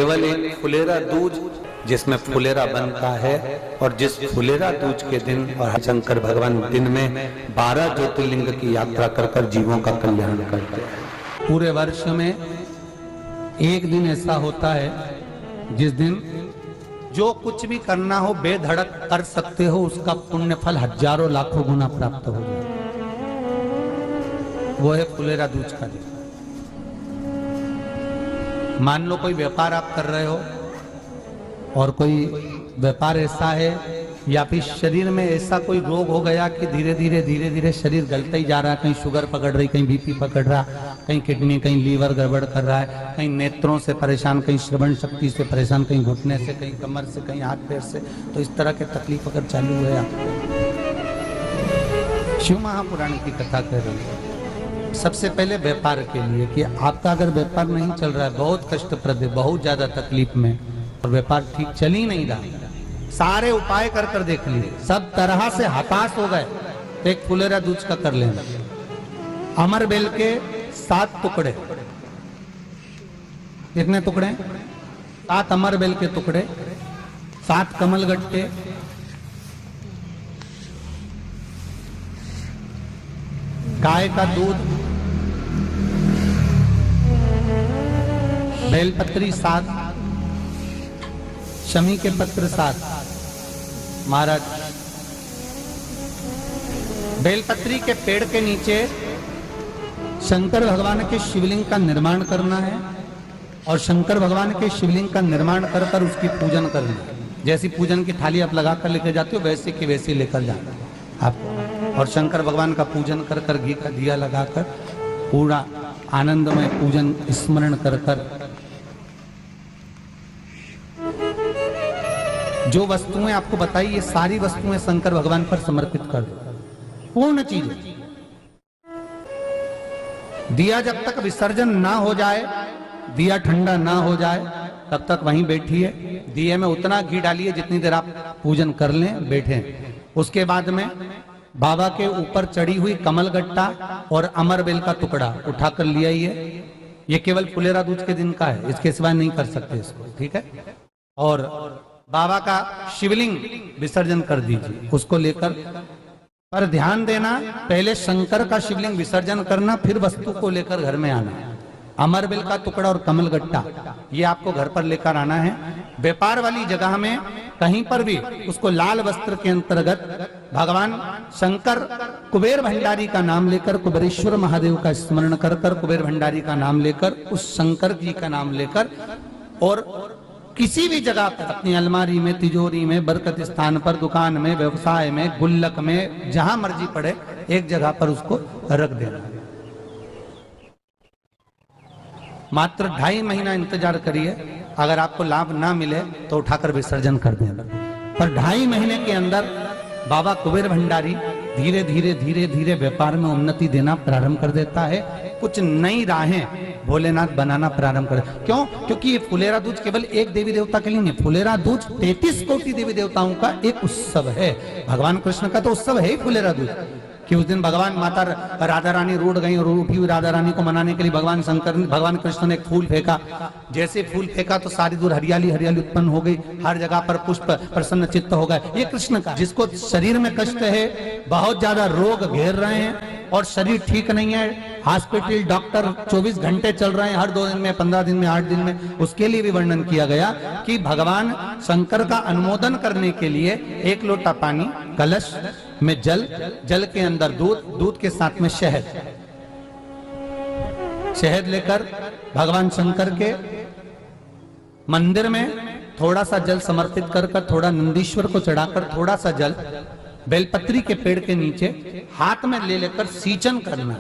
केवल एक फुलेरा दूज जिसमें फुलेरा बनता है, और जिस फुलेरा दूज के दिन और शंकर भगवान दिन में 12 ज्योतिर्लिंग की यात्रा कर जीवों का कल्याण करते हैं। पूरे वर्ष में एक दिन ऐसा होता है जिस दिन जो कुछ भी करना हो बेधड़क कर सकते हो, उसका पुण्य फल हजारों लाखों गुना प्राप्त हो जाए। वो है फुलेरा दूज का दिन। मान लो कोई व्यापार आप कर रहे हो और कोई व्यापार ऐसा है या फिर शरीर में ऐसा कोई रोग हो गया कि धीरे धीरे शरीर गलता ही जा रहा है। कहीं शुगर पकड़ रही, कहीं बीपी पकड़ रहा, कहीं किडनी, कहीं लीवर गड़बड़ कर रहा है, कहीं नेत्रों से परेशान, कहीं श्रवण शक्ति से परेशान, कहीं घुटने से, कहीं कमर से, कहीं हाथ पैर से। तो इस तरह के तकलीफ अगर चालू है आपको, शिव महापुराण की कथा कह रही है। सबसे पहले व्यापार के लिए कि आपका अगर व्यापार नहीं चल रहा है, बहुत कष्टप्रद है, बहुत ज्यादा तकलीफ में, और व्यापार ठीक चल ही नहीं रहा, सारे उपाय कर देख लिए, सब तरह से हताश हो गए, तो एक फुलेरा दूज का कर लेना। अमर बेल के 7 टुकड़े, कितने टुकड़े? 7 अमर बेल के टुकड़े, 7 कमल गट्टे, गाय का दूध, बेलपत्री 7, शमी के पत्र 7। महाराज, बेलपत्री के पेड़ के नीचे शंकर भगवान के शिवलिंग का निर्माण करना है, और शंकर भगवान के शिवलिंग का निर्माण कर उसकी पूजन करना है। जैसी पूजन की थाली आप लगाकर लेकर जाते हो, वैसे की वैसी लेकर जाना आप, और शंकर भगवान का पूजन कर घी का दिया लगाकर पूरा आनंदमय पूजन स्मरण कर जो वस्तुएं आपको बताई, ये सारी वस्तुएं शंकर भगवान पर समर्पित कर दो, पूर्ण चीजें। दिया जब तक विसर्जन ना हो जाए, दिया ठंडा ना हो जाए, तब तक वहीं बैठिए। दिए में उतना घी डालिए जितनी देर आप पूजन कर लें, बैठे। उसके बाद में बाबा के ऊपर चढ़ी हुई कमल गट्टा और अमर बेल का टुकड़ा उठाकर ले आइए। ये केवल फुलेरा दूज के दिन का है, इसके सिवाय नहीं कर सकते इसको, ठीक है। और बाबा का शिवलिंग विसर्जन कर दीजिए, उसको लेकर, पर ध्यान देना, पहले शंकर का शिवलिंग विसर्जन करना, फिर वस्तु को लेकर घर में आना। अमर बेल का टुकड़ा और कमल गट्टा ये आपको घर पर लेकर आना है। व्यापार वाली जगह में कहीं पर भी उसको लाल वस्त्र के अंतर्गत भगवान शंकर कुबेर भंडारी का नाम लेकर, कुबेरेश्वर महादेव का स्मरण कर कुबेर भंडारी का नाम लेकर, उस शंकर जी का नाम लेकर, और किसी भी जगह पर, अपनी अलमारी में, तिजोरी में, बरकत स्थान पर, दुकान में, व्यवसाय में, गुल्लक में, जहां मर्जी पड़े, एक जगह पर उसको रख देना। मात्र 2.5 महीना इंतजार करिए, अगर आपको लाभ ना मिले तो उठाकर विसर्जन कर देना। पर 2.5 महीने के अंदर बाबा कुबेर भंडारी धीरे धीरे व्यापार में उन्नति देना प्रारंभ कर देता है। कुछ नई राहें भोलेनाथ बनाना प्रारंभ कर। क्यों? क्योंकि ये फुलेरा दूज केवल एक देवी देवता के लिए नहीं, फुलेरा दूज 33 कोटि देवी देवताओं का एक उत्सव है। भगवान कृष्ण का तो उत्सव है ही फुलेरा दूज, कि उस दिन भगवान माता राधा रानी रूठ गई, और उठी हुई राधा रानी को मनाने के लिए भगवान कृष्ण ने एक फूल फेंका। जैसे फूल फेंका तो सारी दूर हरियाली उत्पन्न हो गई, हर जगह पर पुष्प प्रसन्न चित्त हो गए। ये कृष्ण का, जिसको शरीर में कष्ट है, बहुत ज्यादा रोग घेर रहे हैं और शरीर ठीक नहीं है, हॉस्पिटल डॉक्टर 24 घंटे चल रहे हैं, हर 2 दिन में, 15 दिन में, 8 दिन में, उसके लिए भी वर्णन किया गया कि भगवान शंकर का अनुमोदन करने के लिए 1 लोटा पानी, कलश में जल के अंदर दूध के साथ में शहद लेकर भगवान शंकर के मंदिर में थोड़ा सा जल समर्पित कर थोड़ा नंदीश्वर को चढ़ाकर, थोड़ा सा जल बेलपत्री के पेड़ के नीचे हाथ में ले लेकर सींचन करना।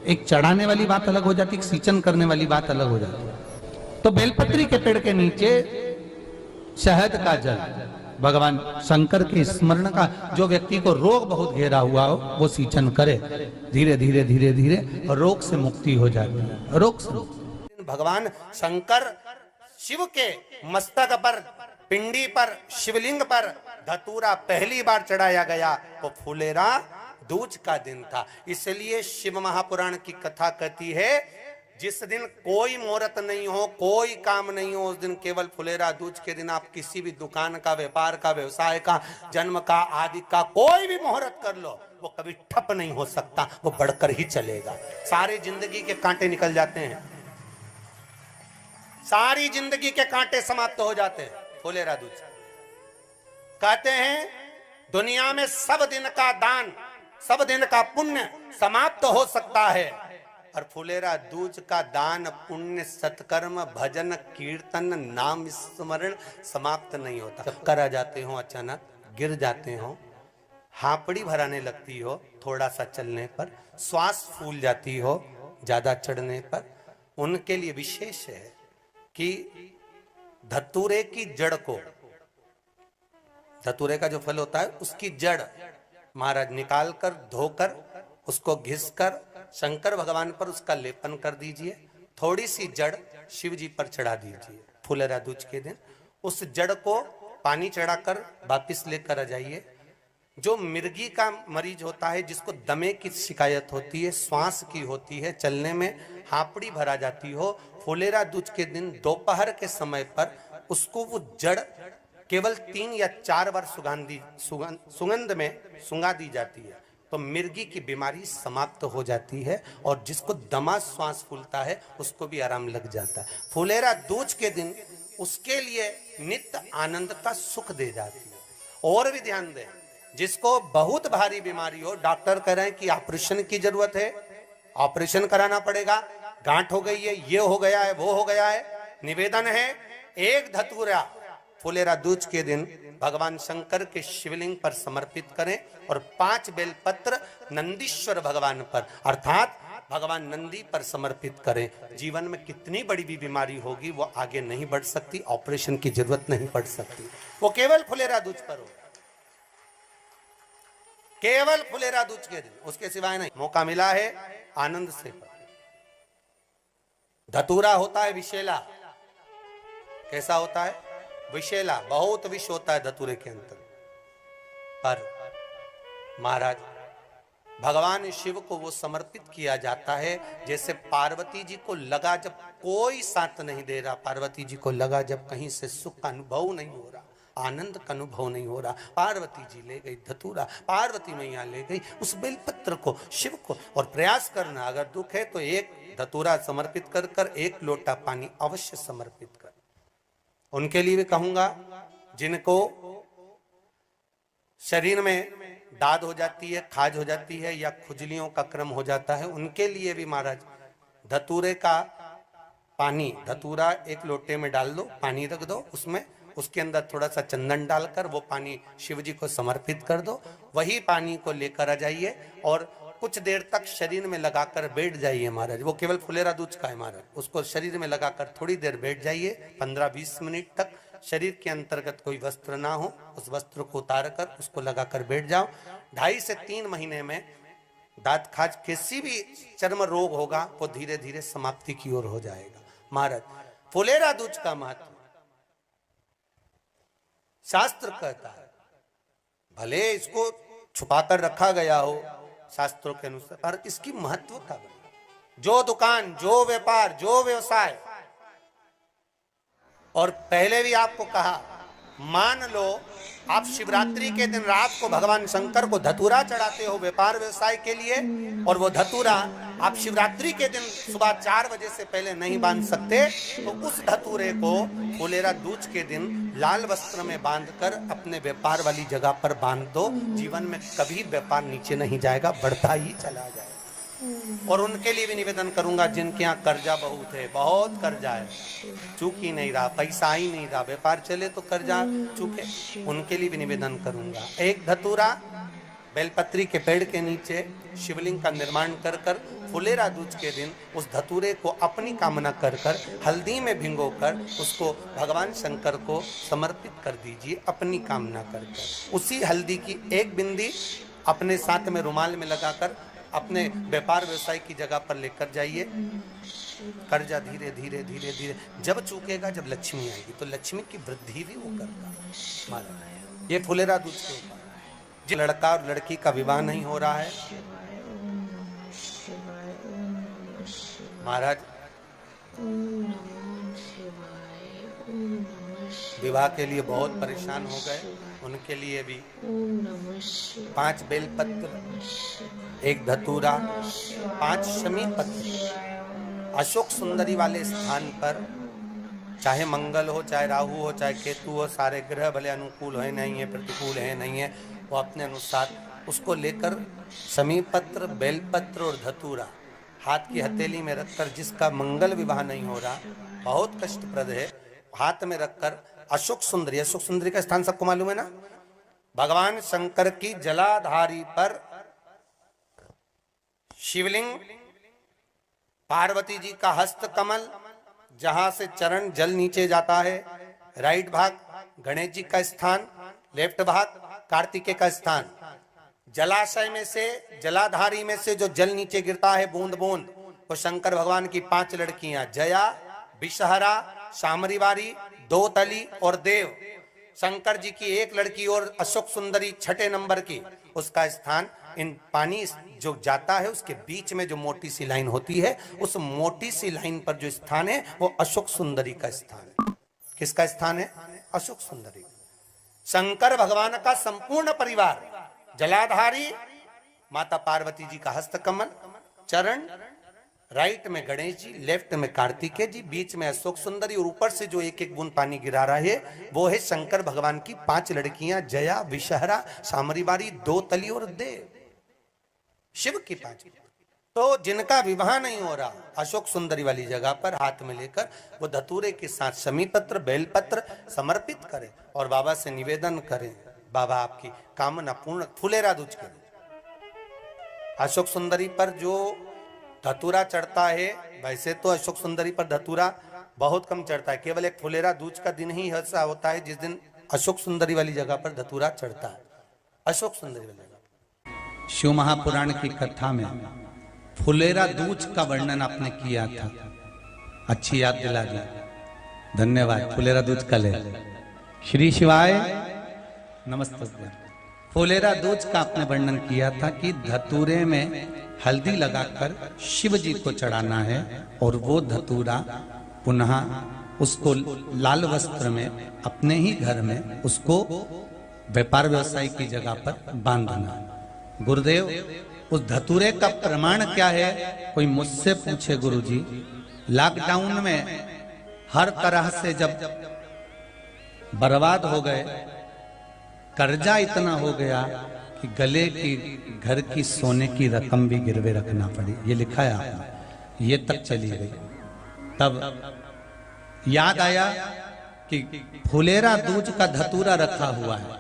एक चढ़ाने वाली बात अलग हो जाती है, सींचन करने वाली बात अलग हो जाती है। तो बेलपत्री के पेड़ के नीचे शहद का जल, भगवान शंकर के स्मरण का, जो व्यक्ति को रोग बहुत घेरा हुआ हो वो सींचन करे, धीरे धीरे रोग से मुक्ति हो जाती है। रोग से भगवान शंकर शिव के मस्तक पर, पिंडी पर, शिवलिंग पर धतूरा पहली बार चढ़ाया गया वो फुलेरा दूज का दिन था। इसलिए शिव महापुराण की कथा कहती है जिस दिन कोई मुहूर्त नहीं हो, कोई काम नहीं हो, उस दिन केवल फुलेरा दूज के दिन आप किसी भी दुकान का, व्यापार का, व्यवसाय का, जन्म का, आदि का कोई भी मुहूर्त कर लो, वो कभी ठप नहीं हो सकता, वो बढ़कर ही चलेगा। सारी जिंदगी के कांटे निकल जाते हैं, सारी जिंदगी के कांटे समाप्त हो जाते हैं फुलेरा दूज। कहते हैं दुनिया में सब दिन का दान, सब दिन का पुण्य समाप्त हो सकता है, और फुलेरा दूज का दान, पुण्य, सत्कर्म, भजन, कीर्तन, नाम स्मरण समाप्त नहीं होता। चक्कर आ जाते हो, अचानक गिर जाते हो, हापड़ी भराने लगती हो थोड़ा सा चलने पर, श्वास फूल जाती हो ज्यादा चढ़ने पर, उनके लिए विशेष है कि धतूरे की जड़ को, धतूरे का जो फल होता है उसकी जड़ महाराज निकाल कर, धोकर, उसको घिसकर शंकर भगवान पर उसका लेपन कर दीजिए। थोड़ी सी जड़ शिव जी पर चढ़ा दीजिए फुलेरा दूज के दिन। उस जड़ को पानी चढ़ाकर वापिस लेकर आ जाइए। जो मिर्गी का मरीज होता है, जिसको दमे की शिकायत होती है, श्वास की होती है, चलने में हापड़ी भरा जाती हो, फुलेरा दूज के दिन दोपहर के समय पर उसको वो जड़ केवल 3 या 4 बार सुगंध में सुंगा दी जाती है, तो मिर्गी की बीमारी समाप्त हो जाती है, और जिसको दमा श्वास फूलता है उसको भी आराम लग जाता है। फुलेरा दूज के दिन उसके लिए नित्य आनंद का सुख दे जाती है। और भी ध्यान दें, जिसको बहुत भारी बीमारी हो, डॉक्टर कह रहे हैं कि ऑपरेशन की जरूरत है, ऑपरेशन कराना पड़ेगा, गांठ हो गई है, ये हो गया है, वो हो गया है, निवेदन है एक धतूरा फुलेरा दूज के दिन भगवान शंकर के शिवलिंग पर समर्पित करें, और 5 बेलपत्र नंदीश्वर भगवान पर अर्थात भगवान नंदी पर समर्पित करें। जीवन में कितनी बड़ी भी बीमारी होगी वो आगे नहीं बढ़ सकती, ऑपरेशन की जरूरत नहीं पड़ सकती, वो केवल फुलेरा दूज पर हो, केवल फुलेरा दूज के दिन, उसके सिवाय नहीं। मौका मिला है आनंद से। धतूरा होता है विषैला। कैसा होता है? विषैला, बहुत विष होता है धतूरे के अंदर। पर महाराज भगवान शिव को वो समर्पित किया जाता है जैसे पार्वती जी को लगा, जब कोई साथ नहीं दे रहा, पार्वती जी को लगा जब कहीं से सुख का अनुभव नहीं हो रहा, आनंद का अनुभव नहीं हो रहा, पार्वती जी ले गई धतूरा, पार्वती मैया ले गई उस बेलपत्र को शिव को। और प्रयास करना, अगर दुख है तो एक धतूरा समर्पित कर कर 1 लोटा पानी अवश्य समर्पित कर। उनके लिए भी कहूंगा जिनको शरीर में दाद हो जाती है, खाज हो जाती है, या खुजलियों का क्रम हो जाता है, उनके लिए भी महाराज धतूरे का पानी, धतूरा 1 लोटे में डाल दो, पानी रख दो उसमें, उसके अंदर थोड़ा सा चंदन डालकर वो पानी शिव जी को समर्पित कर दो। वही पानी को लेकर आ जाइए और कुछ देर तक शरीर में लगाकर बैठ जाइए महाराज। वो केवल फुलेरा दूज का है महाराज, उसको शरीर में लगाकर थोड़ी देर बैठ जाइए, 15-20 मिनट तक। शरीर के अंतर्गत कोई वस्त्र ना हो, उस वस्त्र को उतार कर उसको लगाकर बैठ जाओ। 2.5 से 3 महीने में दांत खाज, किसी भी चर्म रोग होगा वो धीरे धीरे समाप्ति की ओर हो जाएगा। महाराज फुलेरा दूज का महत्व शास्त्र कहता है, भले इसको छुपाकर रखा गया हो शास्त्रों के अनुसार, पर इसकी महत्व का जो दुकान, जो व्यापार, जो व्यवसाय, और पहले भी आपको कहा, मान लो आप शिवरात्रि के दिन रात को भगवान शंकर को धतूरा चढ़ाते हो व्यापार व्यवसाय के लिए, और वो धतूरा आप शिवरात्रि के दिन सुबह 4 बजे से पहले नहीं बांध सकते, तो उस धतूरे को फुलेरा दूज के दिन लाल वस्त्र में बांधकर अपने व्यापार वाली जगह पर बांध दो। जीवन में कभी व्यापार नीचे नहीं जाएगा, बढ़ता ही चला जाएगा। और उनके लिए भी निवेदन करूंगा जिनके यहाँ कर्जा बहुत है, बहुत कर्जा है, चूक ही नहीं रहा, पैसा ही नहीं रहा, व्यापार चले तो कर्जा चूके, उनके लिए भी निवेदन करूंगा। 1 धतूरा बेलपत्री के पेड़ के नीचे शिवलिंग का निर्माण कर कर फुलेरा दूज के दिन उस धतूरे को अपनी कामना कर कर हल्दी में भिगोकर उसको भगवान शंकर को समर्पित कर दीजिए अपनी कामना कर कर। उसी हल्दी की 1 बिंदी अपने साथ में रुमाल में लगाकर अपने व्यापार व्यवसाय की जगह पर लेकर जाइए। कर्जा धीरे धीरे धीरे धीरे जब चूकेगा, जब लक्ष्मी आएगी तो लक्ष्मी की वृद्धि भी वो करता। ये फुलेरा दूज के ऊपर जो लड़का और लड़की का विवाह नहीं हो रहा है, महाराज विवाह के लिए बहुत परेशान हो गए, उनके लिए भी 5 बेलपत्र, 1 धतूरा, 5 शमी पत्र अशोक सुंदरी वाले स्थान पर, चाहे मंगल हो, चाहे राहु हो, चाहे केतु हो, सारे ग्रह भले अनुकूल है नहीं है, प्रतिकूल है नहीं है, वो अपने अनुसार उसको लेकर शमी पत्र, बेलपत्र और धतूरा हाथ की हथेली में रखकर, जिसका मंगल विवाह नहीं हो रहा, बहुत कष्टप्रद है, हाथ में रखकर अशोक सुंदरी का स्थान सबको मालूम है ना, भगवान शंकर की जलाधारी पर शिवलिंग, पार्वती जी का हस्त कमल, जहां से चरण जल नीचे जाता है, राइट भाग गणेश जी का स्थान, लेफ्ट भाग कार्तिकेय का स्थान, जलाशय में से, जलाधारी में से जो जल नीचे गिरता है बूंद बूंद, वो शंकर भगवान की 5 लड़कियां, जया, विषहरा, शामरीवारी, दोतली और देव, शंकर जी की 1 लड़की और अशोक सुंदरी 6 नंबर की, उसका स्थान, इन पानी जो जाता है उसके बीच में जो मोटी सी लाइन होती है, उस मोटी सी लाइन पर जो स्थान है वो अशोक सुंदरी का स्थान है। किसका स्थान है? अशोक सुंदरी। शंकर भगवान का संपूर्ण परिवार, जलाधारी माता पार्वती जी का हस्तकमल, चरण, राइट में गणेश जी, लेफ्ट में कार्तिकेय जी, बीच में अशोक सुंदरी, और ऊपर से जो 1-1 बूंद पानी गिरा रहा है वो है शंकर भगवान की 5 लड़कियां, जया, विषहरा, शामरीवारी, दोतली और देव, शिव की 5। तो जिनका विवाह नहीं हो रहा, अशोक सुंदरी वाली जगह पर हाथ में लेकर वो धतूरे के साथ शमी पत्र, बेलपत्र समर्पित करें और बाबा से निवेदन करें, बाबा आपकी कामना पूर्ण, फुलेरा दूज करें। अशोक सुंदरी पर जो धतूरा चढ़ता है, वैसे तो अशोक सुंदरी पर धतूरा बहुत कम चढ़ता है, केवल एक फुलेरा दूज का दिन ही ऐसा होता है जिस दिन अशोक सुंदरी वाली जगह पर धतूरा चढ़ता है। अशोक सुंदरी वाली जगह शिव महापुराण की कथा में फुलेरा दूज का वर्णन आपने किया था, अच्छी याद दिला दी, धन्यवाद। फुलेरा दूज कल है। श्री शिवाय नमस्ते। फुलेरा दूज का आपने वर्णन किया था कि धतूरे में हल्दी लगाकर शिव जी को चढ़ाना है और वो धतूरा पुनः उसको लाल वस्त्र में अपने ही घर में उसको व्यापार व्यवसाय की जगह पर बांधना। गुरुदेव, उस धतूरे का प्रमाण क्या है? कोई मुझसे पूछे गुरुजी, लॉकडाउन में हर तरह से जब बर्बाद हो गए, कर्जा इतना हो गया कि गले की, घर की सोने की रकम भी गिरवे रखना पड़ी, ये लिखा है आपने, ये तक चली गई। तब याद आया कि फुलेरा दूज का धतूरा रखा हुआ है,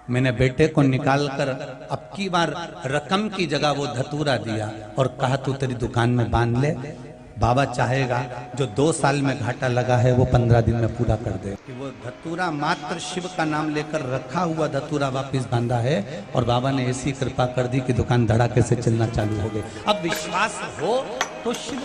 मैंने बेटे को निकालकर अब की बार रकम की जगह वो धतूरा दिया और कहा तू तेरी दुकान में बांध ले, बाबा चाहेगा जो 2 साल में घाटा लगा है वो 15 दिन में पूरा कर दे। कि वो धतूरा मात्र शिव का नाम लेकर रखा हुआ धतूरा वापस बांधा है और बाबा ने ऐसी कृपा कर दी कि दुकान धड़ाके से चलना चालू हो गई। अब विश्वास हो तो शिव